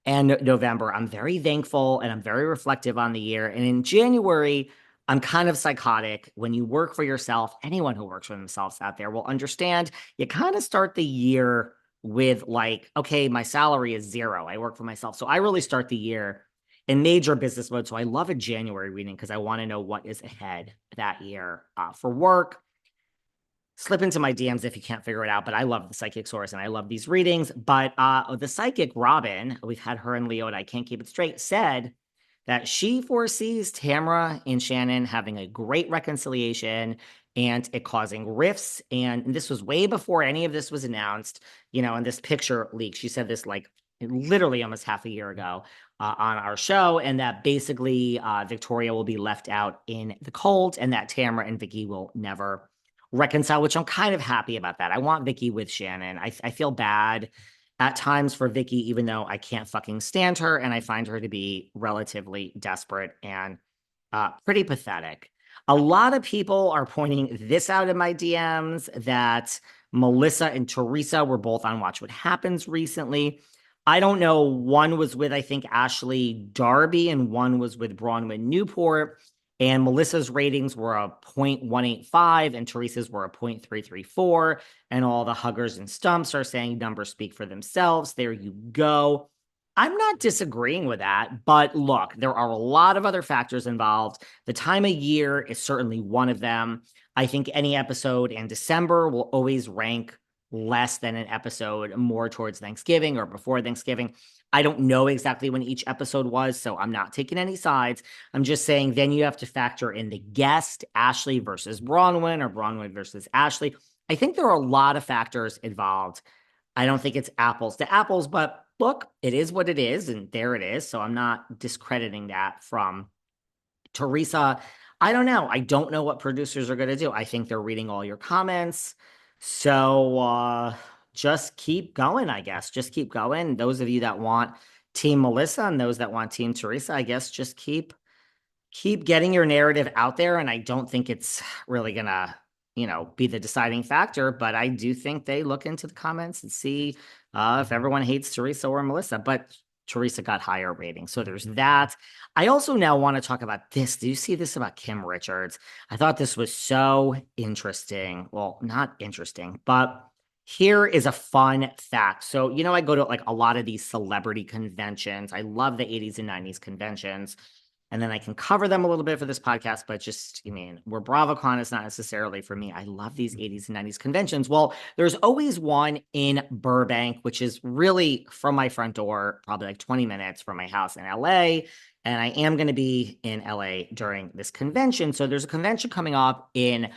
and November, I'm very thankful and I'm very reflective on the year. And in January, I'm kind of psychotic. When you work for yourself, anyone who works for themselves out there will understand you kind of start the year with like, okay, my salary is zero. I work for myself. So I really start the year in major business mode. So I love a January reading because I want to know what is ahead that year for work. Slip into my DMs if you can't figure it out, but I love the psychic source and I love these readings. But the psychic Robin, we've had her in Leo and I can't keep it straight, said that she foresees Tamara and Shannon having a great reconciliation and it causing rifts. And this was way before any of this was announced, and this picture leak. She said this like literally almost half a year ago on our show, and that basically Victoria will be left out in the cold and that Tamara and Vicky will never reconcile, which I'm kind of happy about that. I want Vicky with Shannon. I feel bad at times for Vicky, even though I can't fucking stand her, and I find her to be relatively desperate and pretty pathetic. A lot of people are pointing this out in my DMs that Melissa and Teresa were both on Watch What Happens recently. I don't know. One was with, I think, Ashley Darby, and one was with Bronwyn Newport. And Melissa's ratings were a 0.185 and Teresa's were a 0.334. And all the huggers and stumps are saying numbers speak for themselves. There you go. I'm not disagreeing with that, but look, there are a lot of other factors involved. The time of year is certainly one of them. I think any episode in December will always rank less than an episode more towards Thanksgiving or before Thanksgiving. I don't know exactly when each episode was, so I'm not taking any sides. I'm just saying then you have to factor in the guest, Ashley versus Bronwyn or Bronwyn versus Ashley. I think there are a lot of factors involved. I don't think it's apples to apples, but look, it is what it is, and there it is. So I'm not discrediting that from Teresa. I don't know. I don't know what producers are going to do. I think they're reading all your comments. So just keep going, I guess. Just keep going. Those of you that want Team Melissa and those that want Team Teresa, I guess just keep getting your narrative out there. And I don't think it's really gonna, be the deciding factor, but I do think they look into the comments and see if everyone hates Teresa or Melissa. But Teresa got higher ratings. So there's that. I also now want to talk about this. Do you see this about Kim Richards? I thought this was so interesting. Well, not interesting, but here is a fun fact. So, I go to like a lot of these celebrity conventions. I love the 80s and 90s conventions. And then I can cover them a little bit for this podcast, but just, where BravoCon is not necessarily for me. I love these 80s and 90s conventions. Well, there's always one in Burbank, which is really from my front door, probably like 20 minutes from my house in LA. And I am going to be in LA during this convention. So there's a convention coming up in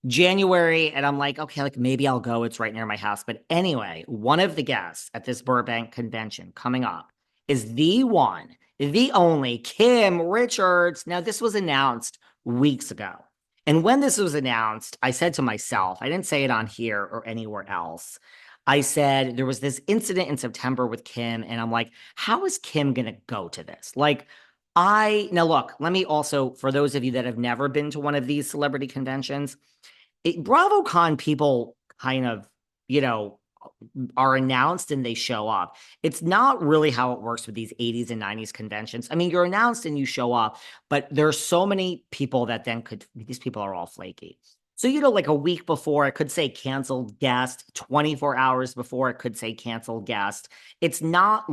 January, and I'm like, okay, like maybe I'll go. It's right near my house. But anyway, one of the guests at this Burbank convention coming up is the one, the only Kim Richards. Now, this was announced weeks ago. And when this was announced, I said to myself, I didn't say it on here or anywhere else. I said there was this incident in September with Kim, and I'm like, how is Kim going to go to this? Now look, let me also, for those of you that have never been to one of these celebrity conventions, BravoCon people kind of, are announced and they show up. It's not really how it works with these 80s and 90s conventions. I mean, you're announced and you show up, but there's so many people that then these people are all flaky. So, like a week before, it could say canceled guest, 24 hours before, it could say canceled guest. It's not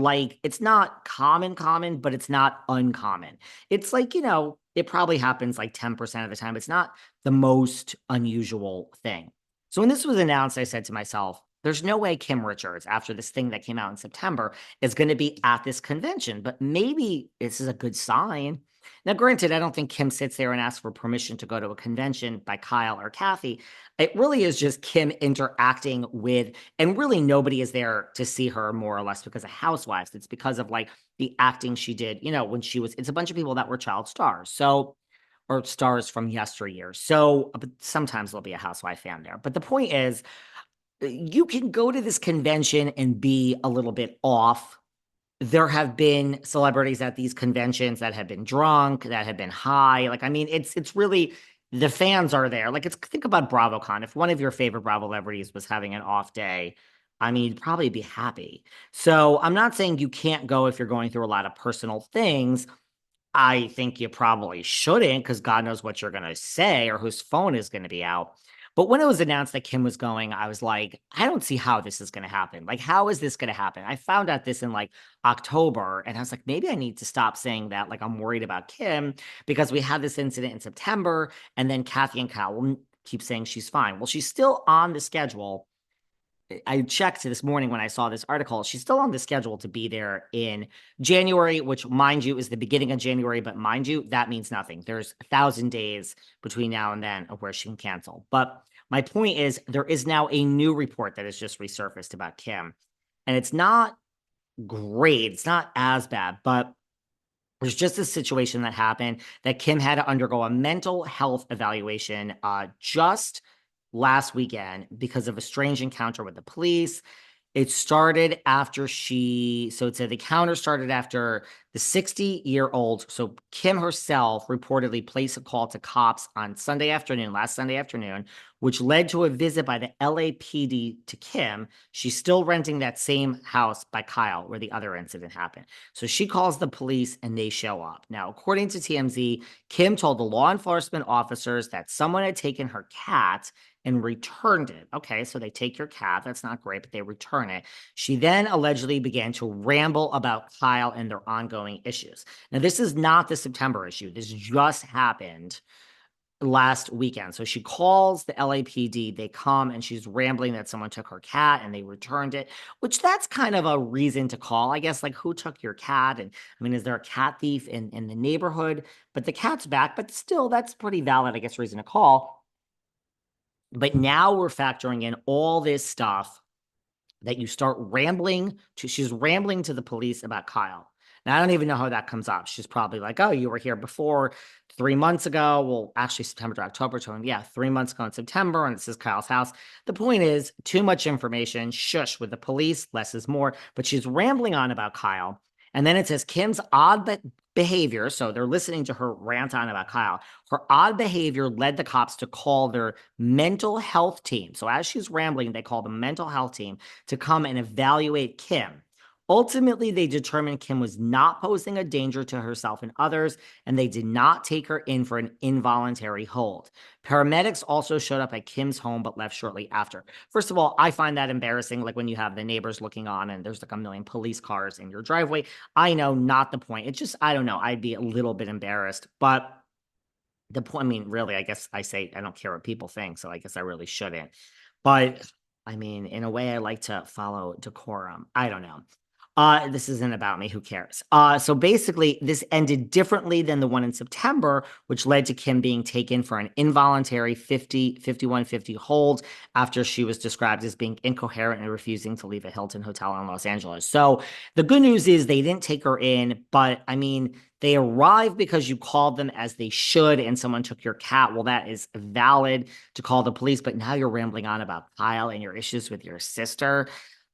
common, but it's not uncommon. It's like, it probably happens like 10% of the time. It's not the most unusual thing. So when this was announced, I said to myself, there's no way Kim Richards, after this thing that came out in September, is going to be at this convention, but maybe this is a good sign. Now, granted, I don't think Kim sits there and asks for permission to go to a convention by Kyle or Kathy. It really is just Kim interacting with, and really nobody is there to see her more or less because of Housewives. It's because of like the acting she did, when it's a bunch of people that were child stars. So, or stars from yesteryear. So, but sometimes there'll be a Housewife fan there. But the point is, you can go to this convention and be a little bit off. There have been celebrities at these conventions that have been drunk, that have been high. Like, I mean, it's really the fans are there. Like, think about BravoCon. If one of your favorite Bravo celebrities was having an off day, I mean, you'd probably be happy. So I'm not saying you can't go if you're going through a lot of personal things. I think you probably shouldn't because God knows what you're going to say or whose phone is going to be out. But when it was announced that Kim was going, I was like, I don't see how this is going to happen. Like, how is this going to happen? I found out this in like October, and I was like, maybe I need to stop saying that. Like, I'm worried about Kim because we had this incident in September, and then Kathy and Kyle will keep saying she's fine. Well, she's still on the schedule. I checked this morning when I saw this article. She's still on the schedule to be there in January, which, mind you, is the beginning of January. But mind you, that means nothing. There's 1,000 days between now and then of where she can cancel. But my point is, there is now a new report that has just resurfaced about Kim. And it's not great. It's not as bad, but there's just a situation that happened that Kim had to undergo a mental health evaluation just last weekend because of a strange encounter with the police. It started after so it said the counter started after the 60-year-old. So Kim herself reportedly placed a call to cops on last Sunday afternoon, which led to a visit by the LAPD to Kim. She's still renting that same house by Kyle where the other incident happened. So she calls the police and they show up. Now, according to TMZ, Kim told the law enforcement officers that someone had taken her cat and returned it. Okay, so they take your cat. That's not great, but they return it. She then allegedly began to ramble about Kyle and their ongoing issues. Now, this is not the September issue. This just happened last weekend. So she calls the LAPD, they come and she's rambling that someone took her cat and they returned it, which that's kind of a reason to call, I guess, like who took your cat? And I mean, is there a cat thief in the neighborhood? But the cat's back, but still that's pretty valid, I guess, reason to call. But now we're factoring in all this stuff that you start she's rambling to the police about Kyle. Now, I don't even know how that comes up. She's probably like, oh, you were here before 3 months ago. Well, actually, September to October. So, yeah, 3 months ago in September, and this is Kyle's house. The point is, too much information. Shush with the police. Less is more. But she's rambling on about Kyle. And then it says Kim's odd behavior. So they're listening to her rant on about Kyle. Her odd behavior led the cops to call their mental health team. So as she's rambling, they call the mental health team to come and evaluate Kim. Ultimately, they determined Kim was not posing a danger to herself and others, and they did not take her in for an involuntary hold. Paramedics also showed up at Kim's home but left shortly after. First of all, I find that embarrassing, like when you have the neighbors looking on and there's like a million police cars in your driveway. I know, not the point. It's just, I don't know. I'd be a little bit embarrassed, but the point, I mean, really, I guess I say I don't care what people think, so I guess I really shouldn't. But I mean, in a way, I like to follow decorum. I don't know. This isn't about me. Who cares? So basically, this ended differently than the one in September, which led to Kim being taken for an involuntary 5150 hold after she was described as being incoherent and refusing to leave a Hilton hotel in Los Angeles. So the good news is they didn't take her in, but I mean, they arrived because you called them as they should, and someone took your cat. Well, that is valid to call the police, but now you're rambling on about Kyle and your issues with your sister.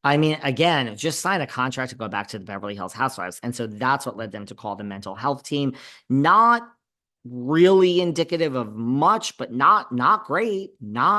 I mean, again, just sign a contract to go back to the Beverly Hills Housewives. And so that's what led them to call the mental health team. Not really indicative of much, but not great. Not